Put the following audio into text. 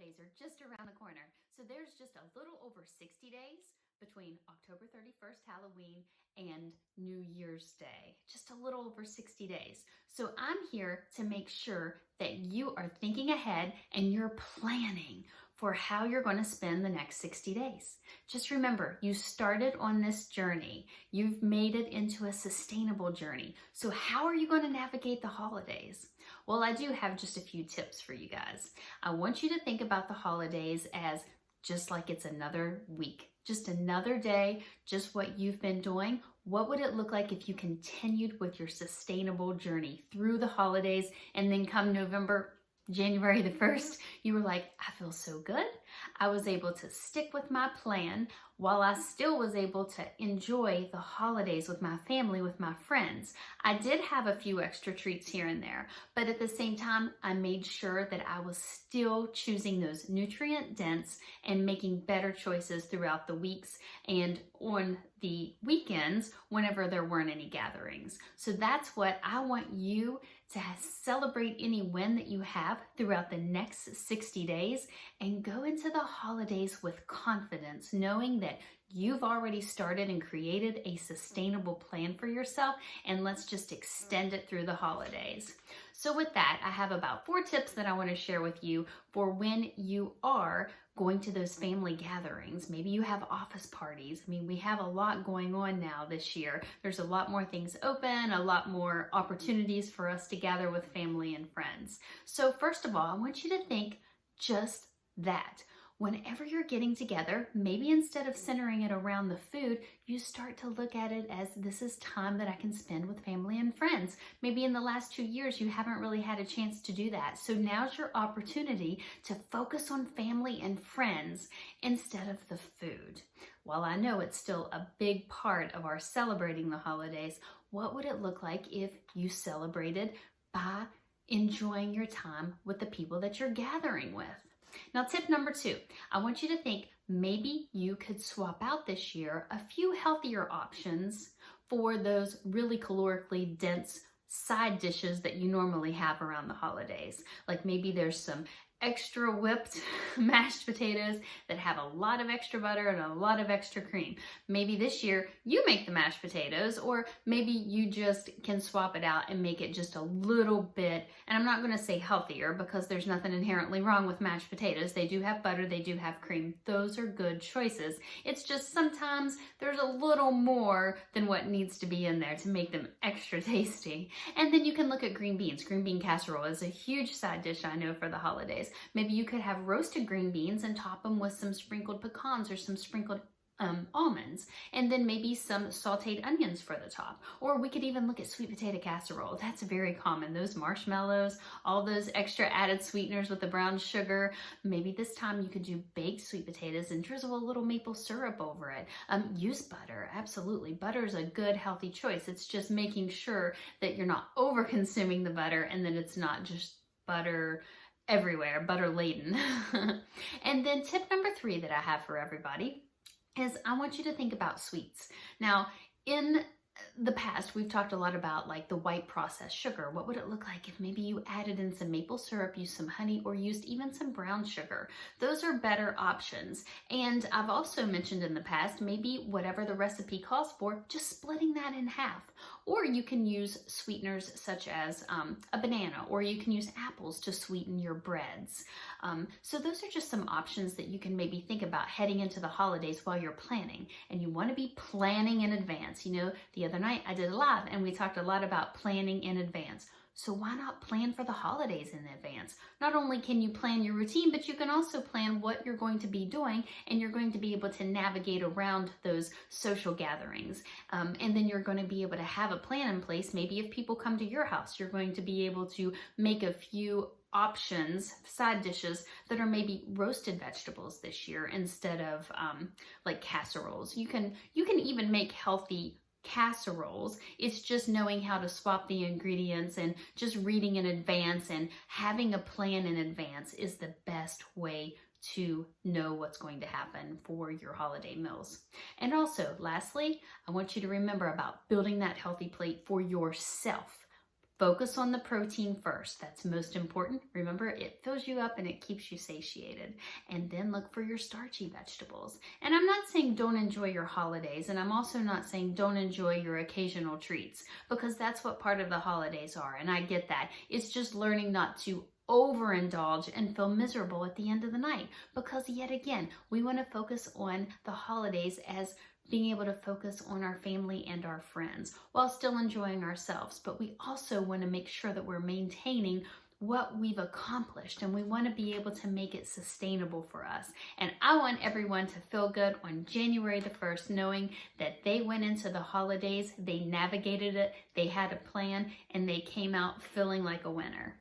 holidays are just around the corner. So there's just a little over 60 days between October 31st, Halloween, and New Year's Day. Just a little over 60 days. So I'm here to make sure that you are thinking ahead and you're planning for how you're going to spend the next 60 days. Just remember, you started on this journey. You've made it into a sustainable journey. So how are you going to navigate the holidays? Well, I do have just a few tips for you guys. I want you to think about the holidays as just like it's another week, just another day, just what you've been doing. What would it look like if you continued with your sustainable journey through the holidays, and then come January the 1st, you were like, I feel so good. I was able to stick with my plan while I still was able to enjoy the holidays with my family, with my friends. I did have a few extra treats here and there, but at the same time, I made sure that I was still choosing those nutrient dense and making better choices throughout the weeks and on the weekends whenever there weren't any gatherings. So that's what I want you to celebrate any win that you have throughout the next 60 days and go into the holidays with confidence, knowing that you've already started and created a sustainable plan for yourself, and let's just extend it through the holidays. So with that, I have about 4 tips that I want to share with you for when you are going to those family gatherings. Maybe you have office parties. I mean, we have a lot going on now this year. There's a lot more things open, a lot more opportunities for us to gather with family and friends. So first of all, I want you to think just that. Whenever you're getting together, maybe instead of centering it around the food, you start to look at it as this is time that I can spend with family and friends. Maybe in the last 2 years, you haven't really had a chance to do that. So now's your opportunity to focus on family and friends instead of the food. While I know it's still a big part of our celebrating the holidays, what would it look like if you celebrated by enjoying your time with the people that you're gathering with? Now, tip number 2, I want you to think maybe you could swap out this year a few healthier options for those really calorically dense side dishes that you normally have around the holidays. Like maybe there's some extra whipped mashed potatoes that have a lot of extra butter and a lot of extra cream. Maybe this year you make the mashed potatoes, or maybe you just can swap it out and make it just a little bit, and I'm not going to say healthier because there's nothing inherently wrong with mashed potatoes. They do have butter, they do have cream. Those are good choices. It's just sometimes there's a little more than what needs to be in there to make them extra tasty. And then you can look at green beans. Green bean casserole is a huge side dish, I know, for the holidays. Maybe you could have roasted green beans and top them with some sprinkled pecans or some sprinkled almonds, and then maybe some sauteed onions for the top. Or we could even look at sweet potato casserole. That's very common. Those marshmallows, all those extra added sweeteners with the brown sugar. Maybe this time you could do baked sweet potatoes and drizzle a little maple syrup over it. Use butter. Absolutely. Butter is a good, healthy choice. It's just making sure that you're not over consuming the butter and that it's not just butter everywhere, butter laden. And then tip number 3 that I have for everybody is I want you to think about sweets. Now, in the past, we've talked a lot about like the white processed sugar. What would it look like if maybe you added in some maple syrup, used some honey, or used even some brown sugar? Those are better options. And I've also mentioned in the past, maybe whatever the recipe calls for, just splitting that in half. Or you can use sweeteners such as a banana, or you can use apples to sweeten your breads. So those are just some options that you can maybe think about heading into the holidays while you're planning. And you want to be planning in advance. You know, the other night I did a live and we talked a lot about planning in advance. So why not plan for the holidays in advance? Not only can you plan your routine, but you can also plan what you're going to be doing, and you're going to be able to navigate around those social gatherings. And then you're going to be able to have a plan in place. Maybe if people come to your house, you're going to be able to make a few options, side dishes that are maybe roasted vegetables this year instead of like casseroles. You can even make healthy casseroles. It's just knowing how to swap the ingredients and just reading in advance and having a plan in advance is the best way to know what's going to happen for your holiday meals. And also, lastly, I want you to remember about building that healthy plate for yourself. Focus on the protein first. That's most important. Remember, it fills you up and it keeps you satiated. And then look for your starchy vegetables. And I'm not saying don't enjoy your holidays, and I'm also not saying don't enjoy your occasional treats, because that's what part of the holidays are, and I get that. It's just learning not to overindulge and feel miserable at the end of the night, because yet again, we want to focus on the holidays as being able to focus on our family and our friends while still enjoying ourselves. But we also want to make sure that we're maintaining what we've accomplished, and we want to be able to make it sustainable for us. And I want everyone to feel good on January the 1st, knowing that they went into the holidays, they navigated it, they had a plan, and they came out feeling like a winner.